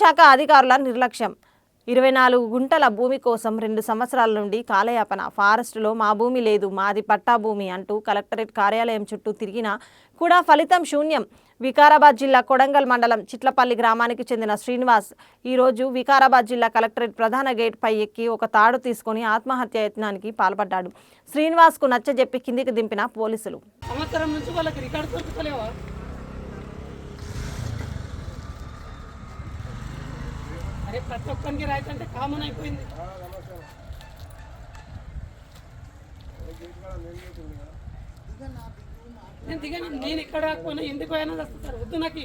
శాఖ అధికారుల నిర్లక్ష్యం. 24 గుంటల భూమి కోసం 2 సంవత్సరాల నుండి కాలయాపన. ఫారెస్టులో మా భూమి లేదు, మాది పట్టా భూమి అంటూ కలెక్టరేట్ కార్యాలయం చుట్టూ తిరిగినా కూడా ఫలితం శూన్యం. వికారాబాద్ జిల్లా కొడంగల్ మండలం చిట్లపల్లి గ్రామానికి చెందిన శ్రీనివాస్ ఈరోజు వికారాబాద్ జిల్లా కలెక్టరేట్ ప్రధాన గేట్ పై ఎక్కి ఒక తాడు తీసుకొని ఆత్మహత్య యత్నానికి పాల్పడ్డాడు. శ్రీనివాస్కు నచ్చజెప్పి కిందికి దింపిన పోలీసులు. సంవత్సరం నుంచి వాళ్ళకి రికార్డు దొరుకుతలేవా? అరే ప్రతి ఒక్కరికి రైతు అంటే కామన్ అయిపోయింది. నేను దిగాను, నేను ఇక్కడ రాకపోయినా ఎందుకు అయినా వస్తుంది సార్. వద్దు నాకు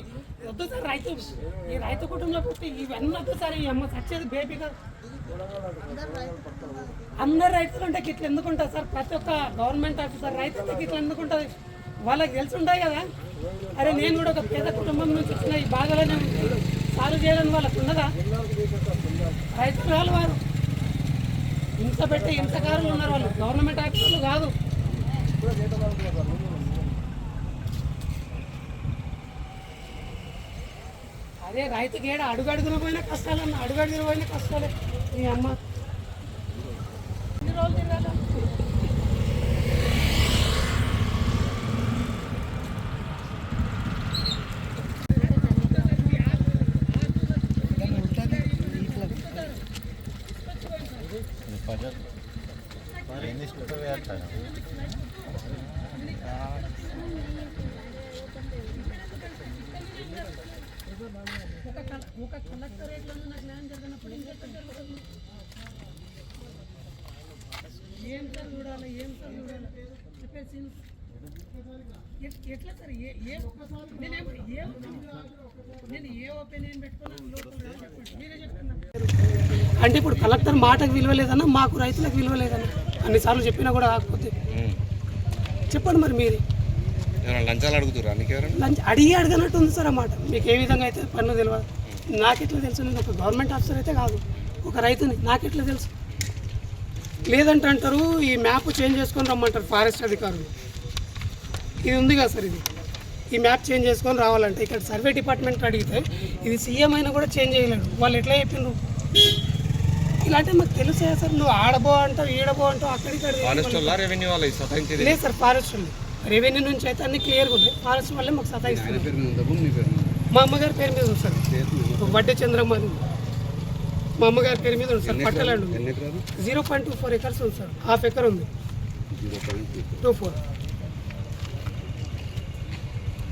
వద్దు సార్. రైతు ఈ రైతు కుటుంబంలో పుట్టి ఇవన్నీ వద్దు సార్. ఈ అమ్మ చచ్చేది బేబీ కాదు. అందరు రైతులు అంటే ఇట్లా ఎందుకుంటారు సార్? ప్రతి ఒక్క గవర్నమెంట్ ఆఫీసర్ రైతు అంటే ఇట్లా ఎందుకుంటుంది? వాళ్ళకి తెలిసి ఉంటాయి కదా. అరే నేను కూడా ఒక పేద కుటుంబం నుంచి వచ్చిన ఈ బాధలను సాల్వ్ చేయాలని వాళ్ళకు ఉన్నదా? రైతులు వారు హింస పెట్టి హింసకారులు ఉన్నారు. వాళ్ళు గవర్నమెంట్ ఆఫీసర్లు కాదు. అదే రైతుకి ఏడ అడుగడుగున పోయిన కష్టాలన్న, అడుగడుగున పోయిన కష్టాలే. ఈ అమ్మ ఎన్ని రోజులు తిరగాలి? ఒక కలెక్టరేట్లను నాకు న్యాయం జరిగినప్పుడు ఏం సార్ చూడాలి, ఏం సార్ చూడాలి చెప్పేసి ఎట్లా సార్? నేను ఏ ఒపీనియన్ పెట్టుకున్నాను మీరే చెప్పండి. అంటే ఇప్పుడు కలెక్టర్ మాటకు విలువ లేదన్నా, మాకు రైతులకు విలువ లేదన్నా అన్నిసార్లు చెప్పినా కూడా కాకపోతే చెప్పండి మరి మీరే. లంచాలు అడుగుతారా? లంచ్ అడిగి అడగనట్టు ఉంది సార్ అన్నమాట. మీకు ఏ విధంగా అయితే పన్ను తెలియదు. నాకెట్లా తెలుసు? నేను ఒక గవర్నమెంట్ ఆఫీసర్ అయితే కాదు, ఒక రైతుని. నాకెట్లా తెలుసు? లేదంటే అంటారు ఈ మ్యాప్ చేంజ్ చేసుకొని రమ్మంటారు ఫారెస్ట్ అధికారులు. ఇది ఉంది కదా సార్, ఈ మ్యాప్ చేంజ్ చేసుకొని రావాలంటే ఇక్కడ సర్వే డిపార్ట్మెంట్ అడిగితే ఇది సీఎం అయినా కూడా చేంజ్ చేయలేడు. వాళ్ళు ఎట్లా చెప్పిండ్రు? ఇలాంటి మాకు తెలుసా సార్? నువ్వు ఆడబో అంటావు, ఈడబో అంటావు, అక్కడికి లేదు సార్. ఫారెస్ట్ రెవెన్యూ నుంచి అయితే అన్ని క్లియర్గా ఉన్నాయి. ఫారెస్ట్ వల్లే మాకు సతాయిస్తుంది. మా అమ్మగారి పేరు మీద ఉంది సార్, వడ్డే చంద్రమ్మ. మా అమ్మగారి పేరు మీద ఉంది సార్. పట్టలాండ్ 0.24 ఎకర్స్ ఉంది సార్. హాఫ్ ఎకర్ ఉంది 0.24.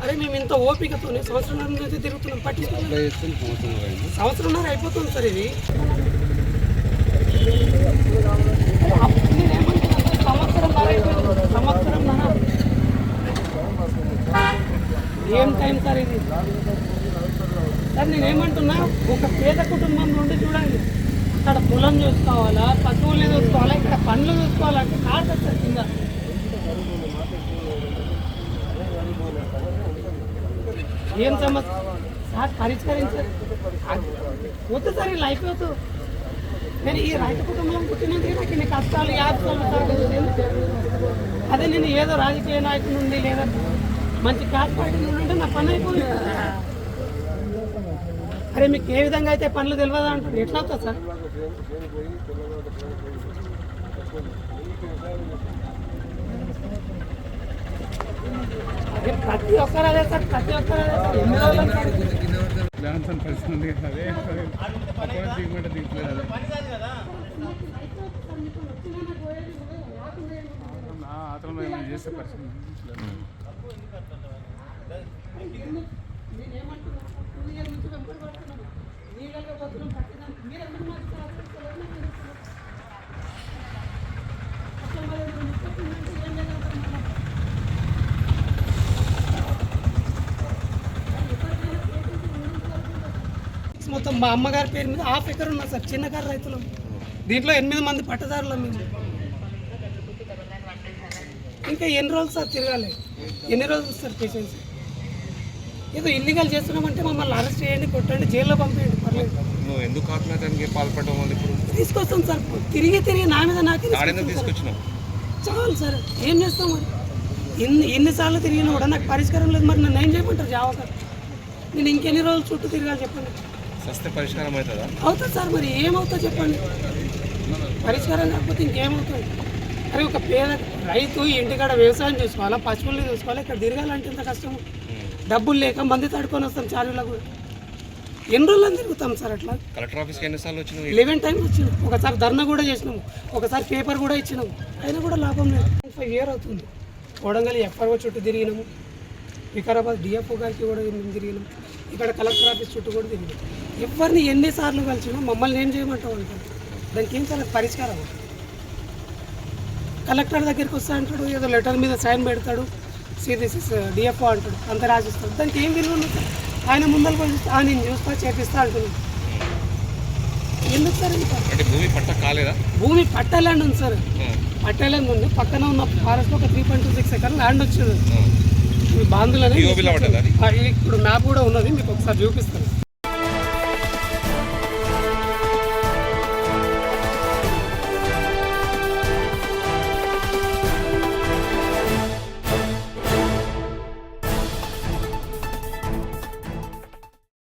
అరే మేము ఇంత ఓపికతోనే సంవత్సరంన్నర నుంచి తిరుగుతున్నాం, పట్టిస్తున్నాం. సంవత్సరంన్నర అయిపోతుంది సార్. ఇది సంవత్సరంన్నర ఏం టైం సార్ ఇది? సార్ నేనేమంటున్నా, ఒక పేద కుటుంబం నుండి చూడండి, అక్కడ పొలం చూసుకోవాలా, పశువుల్ని చూసుకోవాలా, ఇక్కడ పనులు చూసుకోవాలంటే కాదు సార్. కింద ఏం సమస్య సార్? పరిష్కరించారు వద్దు సార్. ఈ లైఫ్ వద్దు. నేను ఈ రైతు కుటుంబం పుట్టినందుకే నాకు ఇన్ని కష్టాలు యాప్సాలు సార్. అదే నేను ఏదో రాజకీయ నాయకుల నుండి లేదా మంచి క్యాష్ పార్టీ నుండి ఉంటే నా పని అయిపోయింది. అరే మీకు ఏ విధంగా అయితే పనులు తెలియదా అంటారు, ఎట్లా అవుతుంది సార్? అదే ప్రతి ఒక్కరు అదే సార్, ప్రతి ఒక్కరు అదే సార్. ఎన్ని రోజులు చేసే పరిస్థితి మొత్తం మా అమ్మగారి పేరు మీద హాఫ్ ఎకర్ ఉన్నా సార్. చిన్నకారు రైతులు, దీంట్లో 8 మంది పట్టదారులు మేము. ఇంకా ఎన్ని రోజులు సార్ తిరగాలి? ఎన్ని రోజులు సార్ పేషెన్స్? ఏదో ఇల్లీగల్ చేస్తున్నామంటే మమ్మల్ని అరెస్ట్ చేయండి, కొట్టండి, జైల్లో పంపేయండి, పర్లేదు. నువ్వు ఎందుకు ఆత్మహత్యానికి పాల్పడడం వల్ల ఇప్పుడు తీసుకొస్తాం సార్. తిరిగి నా మీద నాకే తీసుకొచ్చినావు. చాలు సార్, ఏం చేస్తాం మరి? ఎన్నిసార్లు తిరిగినా కూడా నాకు పరిష్కారం లేదు. మరి నన్ను ఏం చేయమంటారు? జావా నేను ఇంకెన్ని రోజులు చుట్టూ తిరగాలి చెప్పండి? వస్తే పరిష్కారం అవుతుందా? అవుతుంది సార్. మరి ఏమవుతుంది చెప్పండి, పరిష్కారం కాకపోతే ఇంకేమవుతుంది? అరే ఒక పేద రైతు ఇంటికాడ వ్యవసాయం చూసుకోవాలా, పశువుల్ని చూసుకోవాలి, ఇక్కడ తిరగాలంటే ఎంత కష్టము. డబ్బులు లేక మంది తడుకొని వస్తాం చార్జీలో కూడా. ఎన్ని రోజులు తిరుగుతాం సార్ అట్లా? కలెక్టర్ ఆఫీస్కి ఎన్నిసార్లు వచ్చినావు? 11 టైమ్స్ వచ్చినాం. ఒకసారి ధర్నా కూడా చేసినాము, ఒకసారి పేపర్ కూడా ఇచ్చినాము, అయినా కూడా లాభం లేదు. 5 years అవుతుంది. కొడంగల్ ఎఫ్ఆర్ఓ చుట్టూ తిరిగినాము, వికారాబాద్ డిఎఫ్ఓ గారికి కూడా తిరిగినాం, ఇక్కడ కలెక్టర్ ఆఫీస్ చుట్టూ కూడా తిరిగినాం. ఎవరిని ఎన్నిసార్లు కలిసినా మమ్మల్ని ఏం చేయమంటావు అంటారు. దానికి ఏం చాలా పరిష్కారం. కలెక్టర్ దగ్గరికి వస్తా అంటాడు, ఏదో లెటర్ మీద సైన్ పెడతాడు, దిస్ డిఎఫ్ఓ అంటాడు, అంత రాసిస్తాడు. దానికి ఏం విలువ ఉంది? ఆయన ముందరకు వచ్చి నేను చూస్తా చేపిస్తా అంటున్నాను. ఎందుకు సార్ ఇంకా? అంటే భూమి పట్ట కాలేదా? భూమి పట్టా ల్యాండ్ ఉంది సార్, పట్టా ల్యాండ్ ఉంది. పక్కన ఉన్న ఫారెస్ట్లో ఒక 3.26 acres ల్యాండ్ వచ్చింది. మీ బాంధులని పడ్డదా? ఇప్పుడు మ్యాప్ కూడా ఉన్నది, మీకు ఒకసారి చూపిస్తాను.